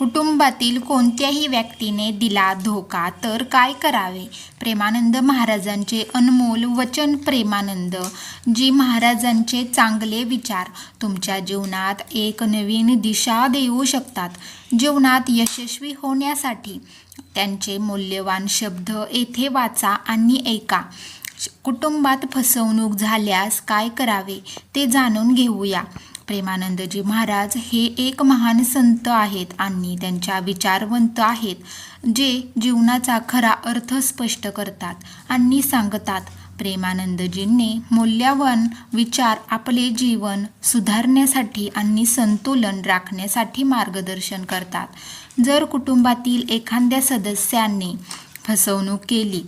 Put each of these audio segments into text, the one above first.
कुटुंबातील कोणत्याही व्यक्तीने दिला धोका तर काय करावे? प्रेमानंद महाराजांचे अनमोल वचन. प्रेमानंद जी महाराजांचे चांगले विचार तुमच्या जीवनात एक नवीन दिशा देऊ शकतात. जीवनात यशस्वी होण्यासाठी त्यांचे मूल्यवान शब्द येथे वाचा आणि ऐका. कुटुंबात फसवणूक झाल्यास काय करावे ते जाणून घेऊया. प्रेमानंदजी महाराज हे एक महान संत आहेत आणि त्यांच्या विचारवंत आहेत, जे जीवनाचा खरा अर्थ स्पष्ट करतात आणि सांगतात. प्रेमानंदजींनी मूल्यवान विचार आपले जीवन सुधारण्यासाठी आणि संतुलन राखण्यासाठी मार्गदर्शन करतात. जर कुटुंबातील एखाद्या सदस्याने फसवणूक केली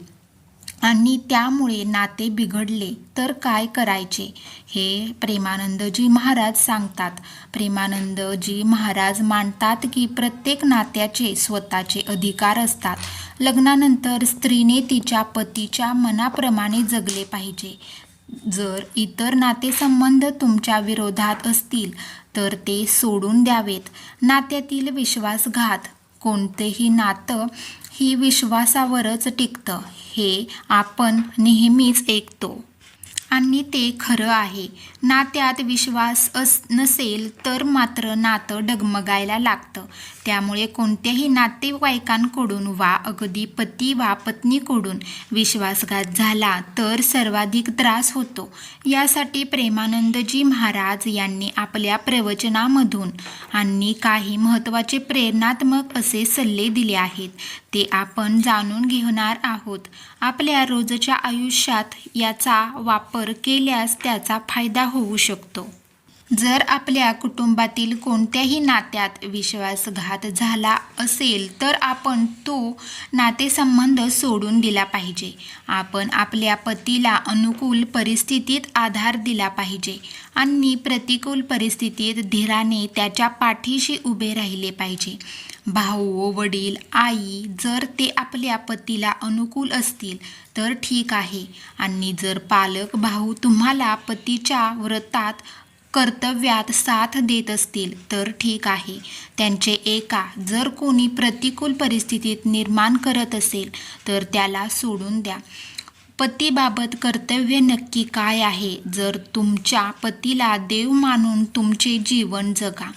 आणि त्यामुळे नाते बिघडले तर काय करायचे हे प्रेमानंदजी महाराज सांगतात. प्रेमानंदजी महाराज मानतात की प्रत्येक नात्याचे स्वतःचे अधिकार असतात. लग्नानंतर स्त्रीने तिच्या पतीच्या मनाप्रमाणे जगले पाहिजे. जर इतर नातेसंबंध तुमच्या विरोधात असतील तर ते सोडून द्यावेत. नात्यातील विश्वासघात. कोणतेही नातं ही विश्वासावरच टिकतं हे आपण नेहमीच ऐकतो आणि ते खरं आहे. नात्यात विश्वास नसेल तर मात्र नातं डगमगायला लागतं. त्यामुळे कोणत्याही नातेवाईकांकडून वा अगदी पती वा पत्नीकडून विश्वासघात झाला तर सर्वाधिक त्रास होतो. यासाठी प्रेमानंदजी महाराज यांनी आपल्या प्रवचनामधून आणि काही महत्त्वाचे प्रेरणात्मक असे सल्ले दिले आहेत. ते आपण जाणून घेणार आहोत. आपल्या रोजच्या आयुष्यात याचा वापर केल्यास त्याचा फायदा होऊ शकतो. जर आपल्या कुटुंबातील कोणत्याही नात्यात विश्वासघात झाला असेल तर आपण तो नातेसंबंध सोडून दिला पाहिजे. आपण आपल्या पतीला अनुकूल परिस्थितीत आधार दिला पाहिजे आणि प्रतिकूल परिस्थितीत धीराने त्याच्या पाठीशी उभे राहिले पाहिजे. भाऊ, वडील, आई जर ते आपल्या पतीला अनुकूल असतील तर ठीक आहे, आणि जर पालक भाऊ तुम्हाला पतीच्या व्रतात कर्तव्यात साथ देत असतील तर ठीक आहे, त्यांचे ऐका. जर कोणी प्रतिकूल परिस्थितीत निर्माण करत असेल तर त्याला सोडून द्या. पतीबाबत कर्तव्य नक्की काय आहे? जर तुमच्या पतीला देव मानून तुमचे जीवन जगा.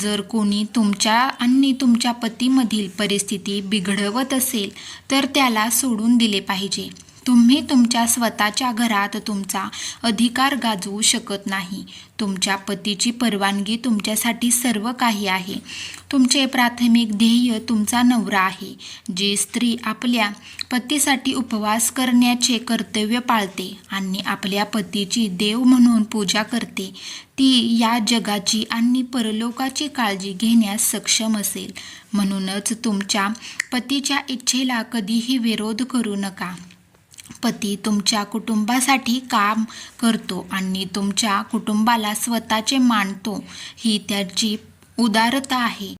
जर कोणी तुमच्या आणि तुमच्या पतीमधील परिस्थिती बिघडवत असेल तर त्याला सोडून दिले पाहिजे. तुम्ही तुमच्या स्वतःच्या घरात तुमचा अधिकार गाजवू शकत नाही. तुमच्या पतीची परवानगी तुमच्यासाठी सर्व काही आहे. तुमचे प्राथमिक ध्येय तुमचा नवरा आहे. जी स्त्री आपल्या पतीसाठी उपवास करण्याचे कर्तव्य पाळते आणि आपल्या पतीची देव म्हणून पूजा करते, ती या जगाची आणि परलोकाची काळजी घेण्यास सक्षम असेल. म्हणूनच तुमच्या पतीच्या इच्छेला कधीही विरोध करू नका. पती तुमच्या कुटुंबासाठी काम करतो आणि तुमच्या कुटुंबाला स्वतःचे मानतो, ही त्याची उदारता आहे.